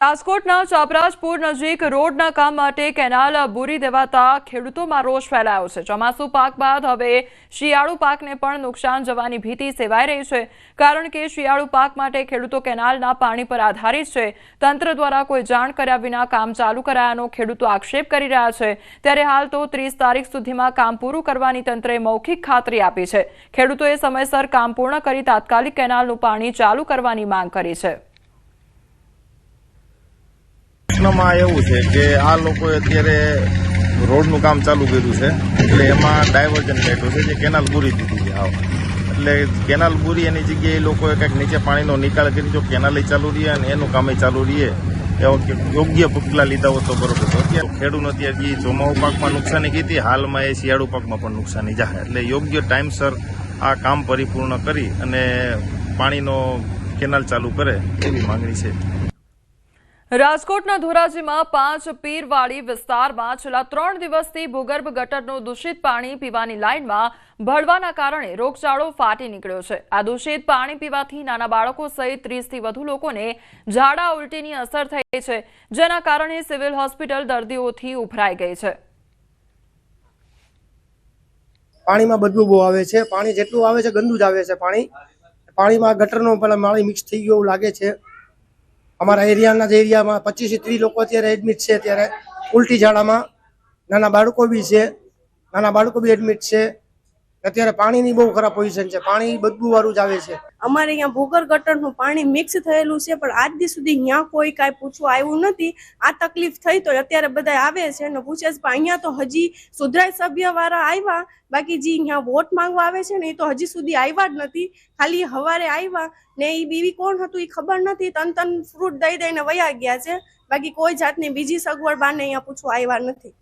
રાજકોટના ચાપરાજપુર નજીક રોડના કામ માટે કેનાલ બુરી દેવાતા ખેડૂતોમાં રોષ ફેલાયો છે। ચોમાસુ પાક બાદ હવે શિયાળુ પાકને પણ નુકસાન જવાની ભીતિ સેવાઈ રહી છે, કારણ કે શિયાળુ પાક માટે ખેડૂતો કેનાલના પાણી પર આધારિત છે। તંત્ર દ્વારા કોઈ જાણ કર્યા વિના કામ ચાલુ કરાયાનો ખેડૂતો આક્ષેપ કરી રહ્યા છે। ત્યારે હાલ તો 30 તારીખ સુધીમાં કામ પૂરું કરવાની તંત્રે મૌખિક ખાતરી આપી છે। ખેડૂતોએ સમયસર કામ પૂર્ણ કરી તાત્કાલિક કેનાલનું પાણી ચાલુ કરવાની માંગ કરી છે। પ્રશ્નમાં એવું છે કે આ લોકોએ અત્યારે રોડનું કામ ચાલુ કર્યું છે, એટલે એમાં ડાયવર્ઝન કાઢ્યું છે, જે કેનાલ પૂરી દીધી છે એટલે કેનાલ પૂરી એની જગ્યાએ લોકોએ કંઈક નીચે પાણીનો નિકાલ કરી, જો કેનાલ ચાલુ રહીએ અને એનું કામ ચાલુ રહીએ એવા યોગ્ય પગલાં લીધા હોત તો બરોબર હતો। અત્યારે ખેડૂત અત્યારે જે ચોમાસુ પાકમાં નુકસાની કરી હતી, હાલમાં એ શિયાળુ પાકમાં પણ નુકસાની જાય, એટલે યોગ્ય ટાઈમસર આ કામ પરિપૂર્ણ કરી અને પાણીનો કેનાલ ચાલુ કરે એવી માંગણી છે। રાજકોટના ધોરાજીમાં 5 પીરવાડી વિસ્તારમાં છેલ્લા 3 દિવસથી ભૂગર્ભ ગટરનું દૂષિત પાણી પીવાની લાઇનમાં ભળવાના કારણે રોગચાળો ફાટી નીકળ્યો છે। આ દૂષિત પાણી પીવાથી નાના બાળકો સહિત 30થી વધુ લોકોને ઝાડા ઉલટીની અસર થઈ છે, જેના કારણે સિવિલ હોસ્પિટલ દર્દીઓથી ઉભરાઈ ગઈ છે। પાણીમાં બદબુ બહુ આવે છે, પાણી જેટલું આવે છે ગંદુ જ આવે છે। પાણીમાં ગટરનો પેલા પાણી મિક્સ થઈ ગયું એવું લાગે છે। અમારા એરિયામાં 25 થી 30 લોકો અત્યારે એડમિટ છે। અત્યારે ઉલટી ઝાડામાં નાના બાળકો બી છે, એડમિટ છે। અત્યારે પાણીની બહુ ખરાબ પોઝિશન છે, પાણી બદબુ વાળું જ આવે છે। અમારે અહીંયા ભૂગર્ભ ગટરનું પાણી મિક્સ થયેલું છે, પણ આજ દી સુધી અહીંયા કોઈ કાંઈ પૂછવા આવ્યું નથી। આ તકલીફ થઈ તો અત્યારે બધા આવે છે અને પૂછે છે, પણ અહીંયા તો હજી સુધરાઈ સભ્ય વાળા આવ્યા, બાકી જે અહીંયા વોટ માંગવા આવે છે ને એ તો હજી સુધી આવ્યા જ નથી। ખાલી હવારે આવ્યા ને એ બીવી કોણ હતું એ ખબર નથી, તન ફ્રૂટ દઈ દઈને વયા ગયા છે, બાકી કોઈ જાતની બીજી સગવડ બાને અહીંયા પૂછવા આવ્યા નથી।